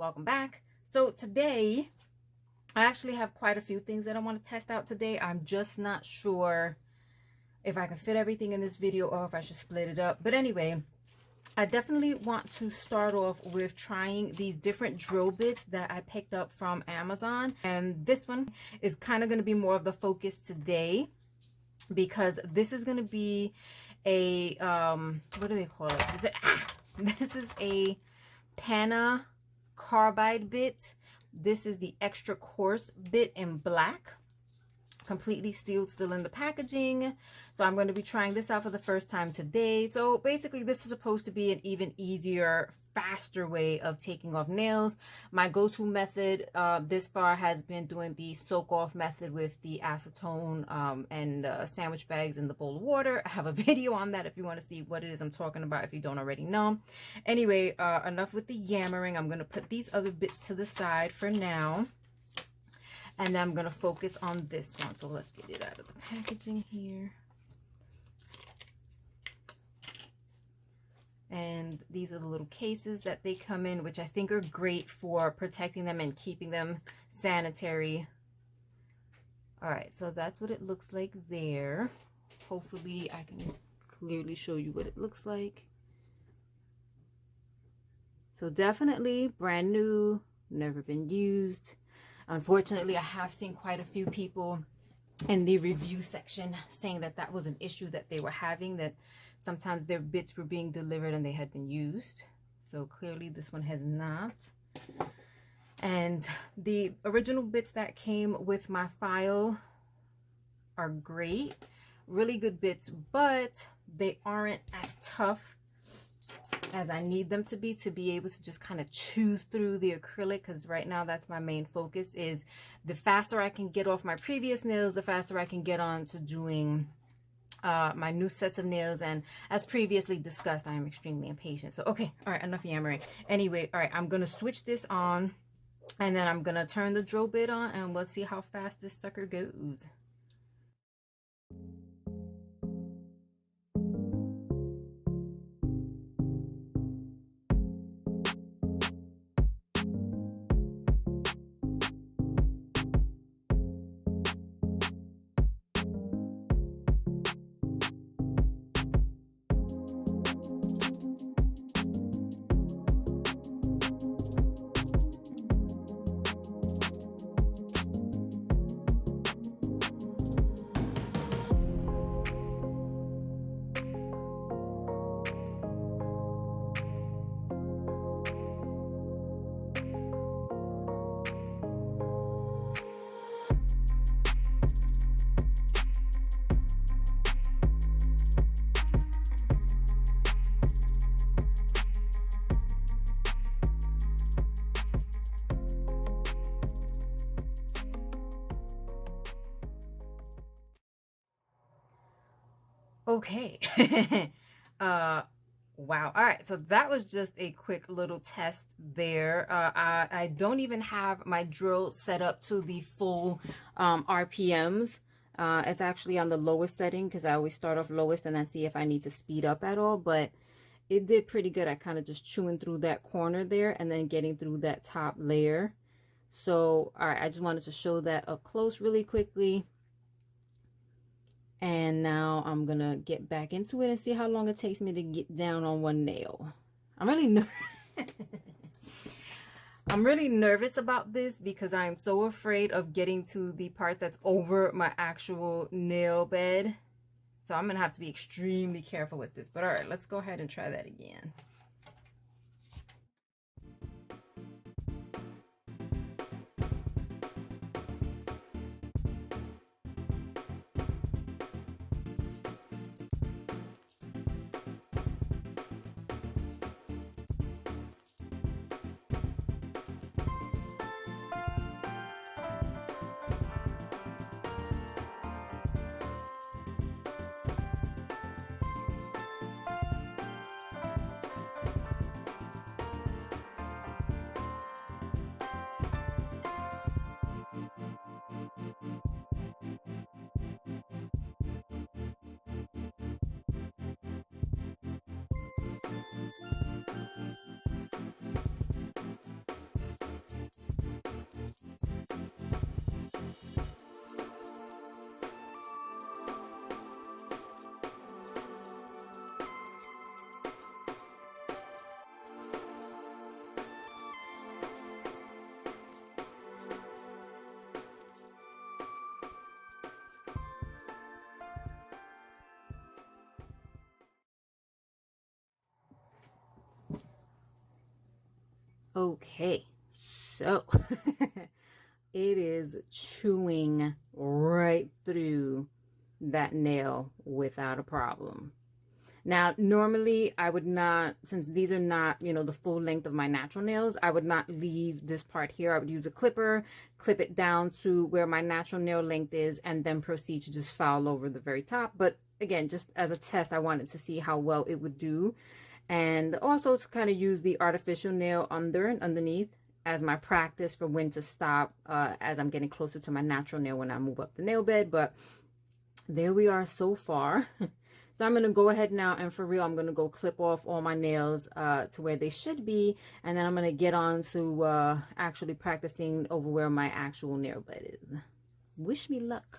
welcome back. So today I actually have quite a few things that I want to test out today. I'm just not sure if I can fit everything in this video or if I should split it up. But anyway, I definitely want to start off with trying these different drill bits that I picked up from Amazon. And this one is kind of going to be more of the focus today, because this is going to be a, what do they call it? This is a Pana Carbide bit. This is the extra coarse bit in black, completely sealed, still in the packaging. So I'm going to be trying this out for the first time today. So basically this is supposed to be an even easier, faster way of taking off nails. My go-to method this far has been doing the soak off method with the acetone and sandwich bags in the bowl of water. I have a video on that if you want to see what it is I'm talking about, if you don't already know. Anyway, enough with the yammering. I'm going to put these other bits to the side for now, and then I'm going to focus on this one. So let's get it out of the packaging here. And these are the little cases that they come in, which I think are great for protecting them and keeping them sanitary. All right, so that's what it looks like there. Hopefully I can clearly show you what it looks like. So definitely brand new, never been used. Unfortunately, I have seen quite a few people in the review section saying that that was an issue that they were having, that sometimes their bits were being delivered and they had been used. So clearly this one has not. And the original bits that came with my file are great, really good bits, but they aren't as tough as I need them to be able to just kind of chew through the acrylic, because right now that's my main focus. Is the faster I can get off my previous nails, the faster I can get on to doing my new sets of nails. And as previously discussed, I am extremely impatient. So okay, all right, enough yammering. Anyway, all right, I'm gonna switch this on, and then I'm gonna turn the drill bit on, and let's see how fast this sucker goes. Okay. Wow. All right, so that was just a quick little test there. I don't even have my drill set up to the full RPMs. It's actually on the lowest setting, because I always start off lowest and then see if I need to speed up at all. But it did pretty good. I kind of just chewing through that corner there and then getting through that top layer. So all right, I just wanted to show that up close really quickly. And now I'm gonna get back into it and see how long it takes me to get down on one nail. I'm really nervous about this, because I'm so afraid of getting to the part that's over my actual nail bed. So I'm gonna have to be extremely careful with this. But all right, let's go ahead and try that again. Okay, so it is chewing right through that nail without a problem. Now, normally I would not, since these are not, you know, the full length of my natural nails, I would not leave this part here. I would use a clipper, clip it down to where my natural nail length is, and then proceed to just file over the very top. But again, just as a test, I wanted to see how well it would do. And also to kind of use the artificial nail under and underneath as my practice for when to stop as I'm getting closer to my natural nail when I move up the nail bed. But there we are so far. So I'm going to go ahead now, and for real, I'm going to go clip off all my nails to where they should be. And then I'm going to get on to actually practicing over where my actual nail bed is. Wish me luck.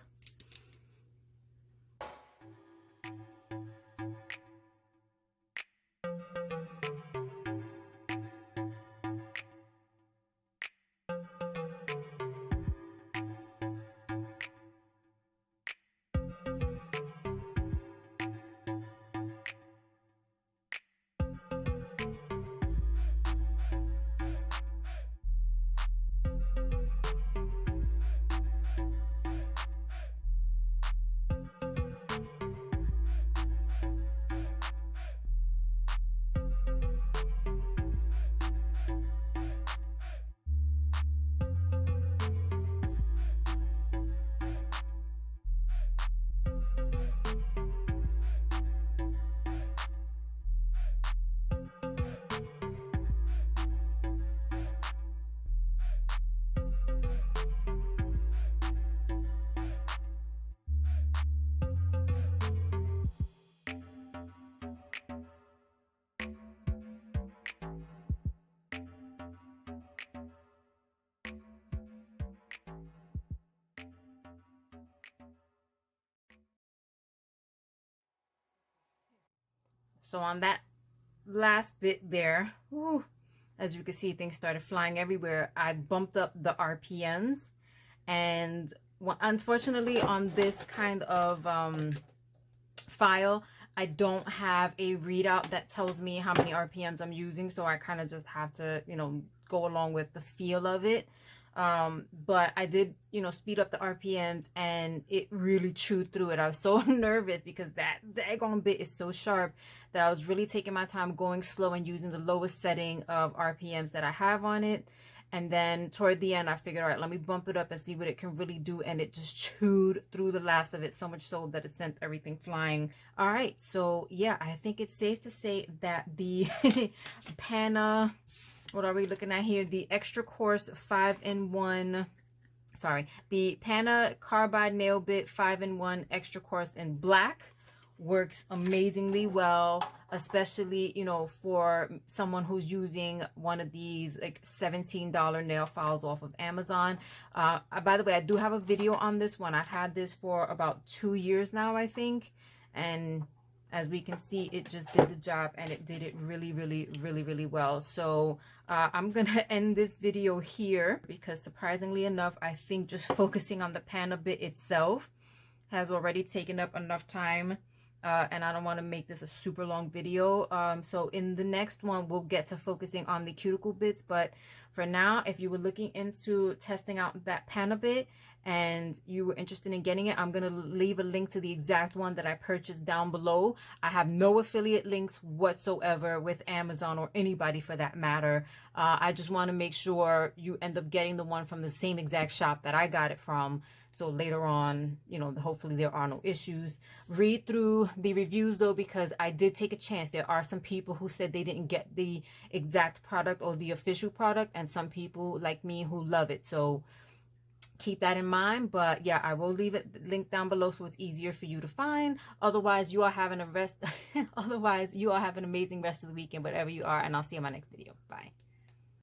So on that last bit there, whew, as you can see, things started flying everywhere. I bumped up the RPMs, and unfortunately on this kind of file, I don't have a readout that tells me how many RPMs I'm using, so I kind of just have to, you know, go along with the feel of it. But I did, you know, speed up the RPMs, and it really chewed through it. I was so nervous because that daggone bit is so sharp that I was really taking my time going slow and using the lowest setting of RPMs that I have on it. And then toward the end, I figured, all right, let me bump it up and see what it can really do. And it just chewed through the last of it, so much so that it sent everything flying. All right, so yeah, I think it's safe to say that the Pana, what are we looking at here? The extra coarse 5-in-1, sorry, the Pana Carbide nail bit 5-in-1 extra coarse in black works amazingly well, especially, you know, for someone who's using one of these like $17 nail files off of Amazon. By the way, I do have a video on this one. I've had this for about 2 years now, I think, and as we can see, it just did the job, and it did it really well. So I'm gonna end this video here because, surprisingly enough, I think just focusing on the Pana bit itself has already taken up enough time, and I don't want to make this a super long video. So in the next one, we'll get to focusing on the cuticle bits. But for now, if you were looking into testing out that Pana bit and you were interested in getting it, I'm going to leave a link to the exact one that I purchased down below. I have no affiliate links whatsoever with Amazon or anybody for that matter. I just want to make sure you end up getting the one from the same exact shop that I got it from. So later on, you know, hopefully there are no issues. Read through the reviews though, because I did take a chance. There are some people who said they didn't get the exact product or the official product, and some people like me who love it. So keep that in mind. But yeah, I will leave it linked down below so it's easier for you to find. Otherwise, you are having a rest. Otherwise, you all have an amazing rest of the weekend, whatever you are, and I'll see you in my next video. Bye.